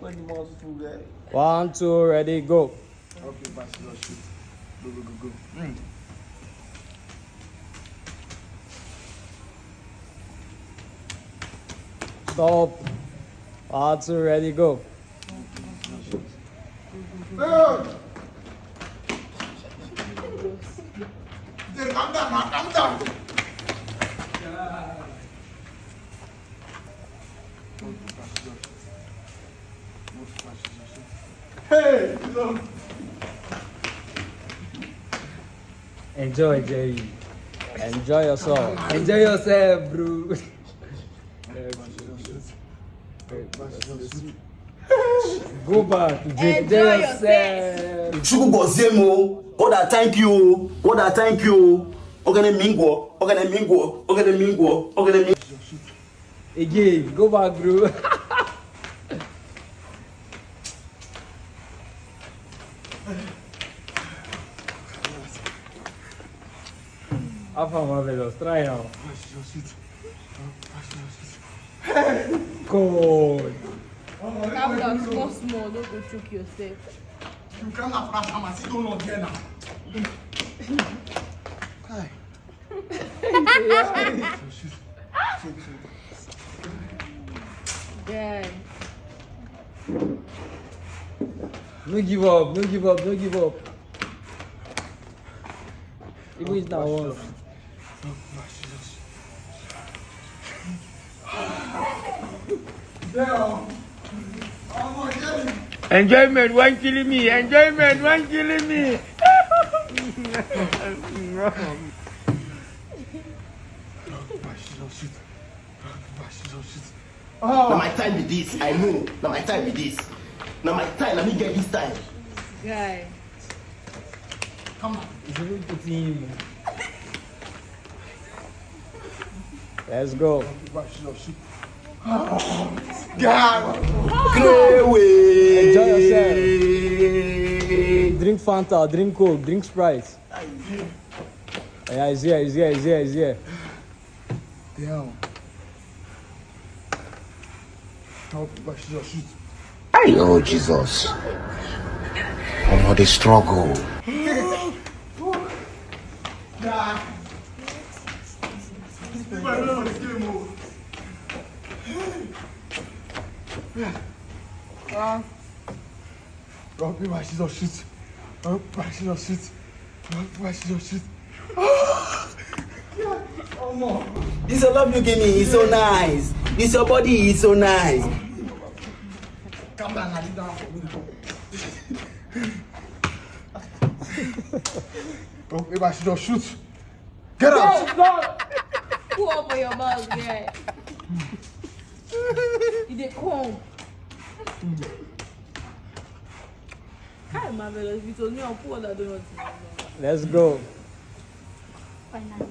1, 2, ready, go. Okay, shoot. Go. Stop. 1, 2, ready, go. Calm down. Hey, Enjoy, Jerry. Enjoy yourself. Enjoy yourself, bro. Go back. Enjoy yourself. Chuku Gozemo. God, I thank you. Mingo. Again, go back, bro. Alpha Marvelous, try now. God. Calm down, small, don't go choke yourself. You cannot flash him and sit down on there now. Hi. Yeah. No give up. Even if not once. Enjoyment won't kill me. Now my time be this. I know. Now my time be this. Now my time. Let me get this time. Guy. Come on. It's a good team. Let's go. God. Enjoy yourself. Drink Fanta, drink Coke, drink Sprite. Yeah, he's here. Damn. Oh, Jesus. Oh, the struggle. God. Robbie, my scissors shit. This your love you give me is so nice. This your body is so nice. Come down and sit down for me. Robbie, my scissors shoot. Get out. Pull up for your mouth, guy. You dey come. Hi, Marvelous. You told me I'll pull that donut. Let's go. Finally.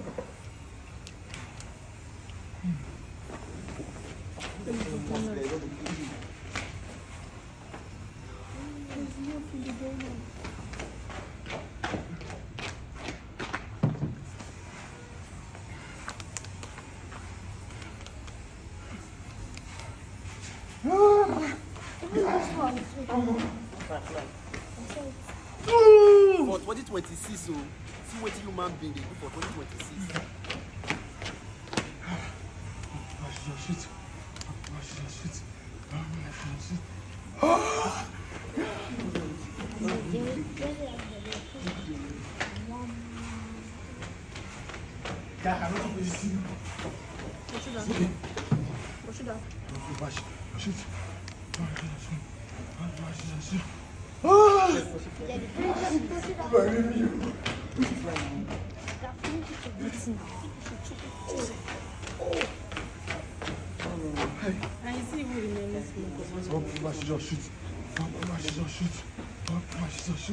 For 2026, so see what human being they do for 2026. I see who remembers me. Shoot.